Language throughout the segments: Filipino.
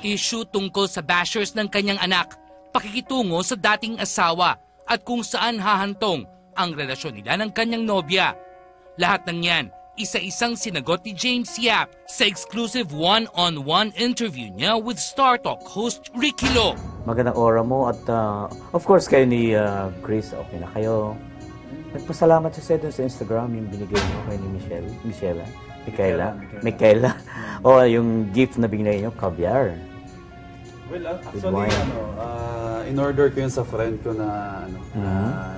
issue tungkol sa bashers ng kanyang anak, pakikitungo sa dating asawa at kung saan hahantong ang relasyon nila ng kanyang nobya. Lahat ng yan, isa-isang sinagot ni James Yap sa exclusive one-on-one interview niya with Star Talk host Ricky Lo. Magandang aura mo at of course kayo ni Chris, okay na kayo. Nagpasalamat siya doon sa Instagram yung binigay mo kay ni Michaela. O yung gift na binigay niyo, caviar. Well, actually, in-order ko yun sa friend ko na, na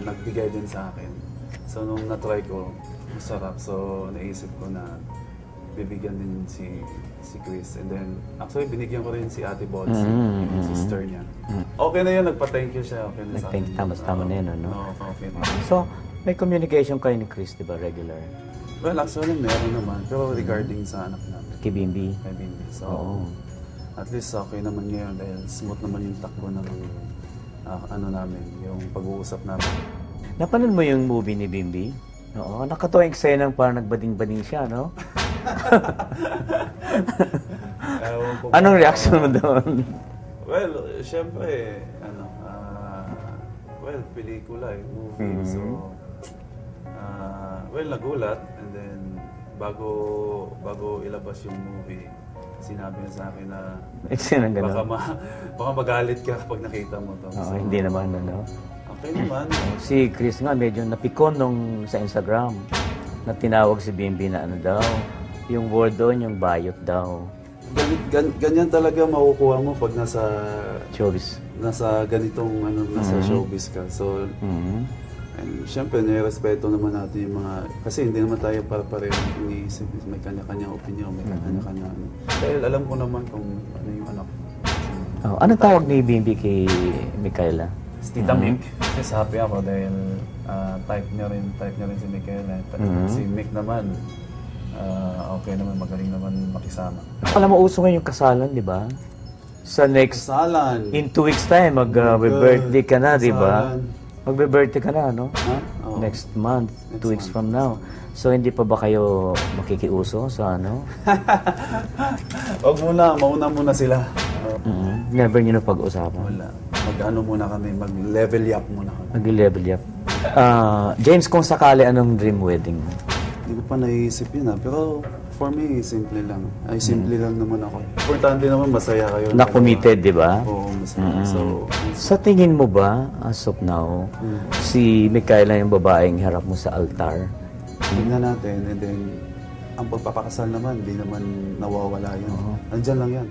nagbigay din sa akin. So, nung na-try ko, masarap. So, naisip ko na bibigyan din si Chris. And then, actually, binigyan ko rin si Ate Bods, yung sister niya. Okay na yun, nagpa-thank you siya. Okay na sa akin. Tama na yun, ano? Oo, okay na. So, may communication kayo ni Chris, di ba, regular? Well, actually, meron naman. Pero regarding sa anak namin. Kay Bimbi? Kay Bimbi. So, at least okay naman ngayon dahil smooth naman yung takbo ng namin, yung pag-uusap namin. Napanood mo yung movie ni Bimbi? Oo, nakatawa yung eksenang parang nagbading-bading siya, no? Anong reaction mo doon? Well, syempre, pelikula movie. So, nagulat. And then, bago ilabas yung movie, sinabi niya sa akin na baka magalit ka kapag nakita mo to. Oo, hindi naman, ano? Okay naman. Si Chris nga medyo napikon sa Instagram na tinawag si Bimbi na ano daw, yung word doon, yung bayot daw. Ganyan talaga makukuha mo pag nasa showbiz. Nasa ganitong nasa showbiz ka. So, and syempre, nirespeto naman natin yung mga... Kasi hindi naman tayo para-pareho iniisip. May kanya-kanyang opinion, may kanya-kanyang Dahil alam ko naman kung ano yung anak. Anong tawag ni Bimbi kay Michaela? Tita Mick. Yes, happy ako dahil type niya rin si Michaela. Si Mick naman, okay naman, magaling naman makisama. Alam mo, uso ngayon yung kasalan, di ba? Sa next... Kasalan! In 2 weeks time, mag-birthday ka na, di ba? Magbe-birthday ka na, no? Next month, 2 weeks from now. So, hindi pa ba kayo makikiuso sa ano? Huwag muna, mauna muna sila. Never nyo na pag-usapan? Wala. Mag-ano muna kami, mag-level up muna kami. Mag-level up. James, kung sakali, anong dream wedding mo? Hindi ko pa naisip yun pero for me, simple lang. Simple lang naman ako. Importante naman, masaya kayo. Na-committed, di ba? Oo, masaya. So, sa tingin mo ba, as of now, si Michaela yung babaeng harap mo sa altar? Tignan natin, and then, ang pagpapakasal naman, hindi naman nawawala yun. Nandyan lang yan.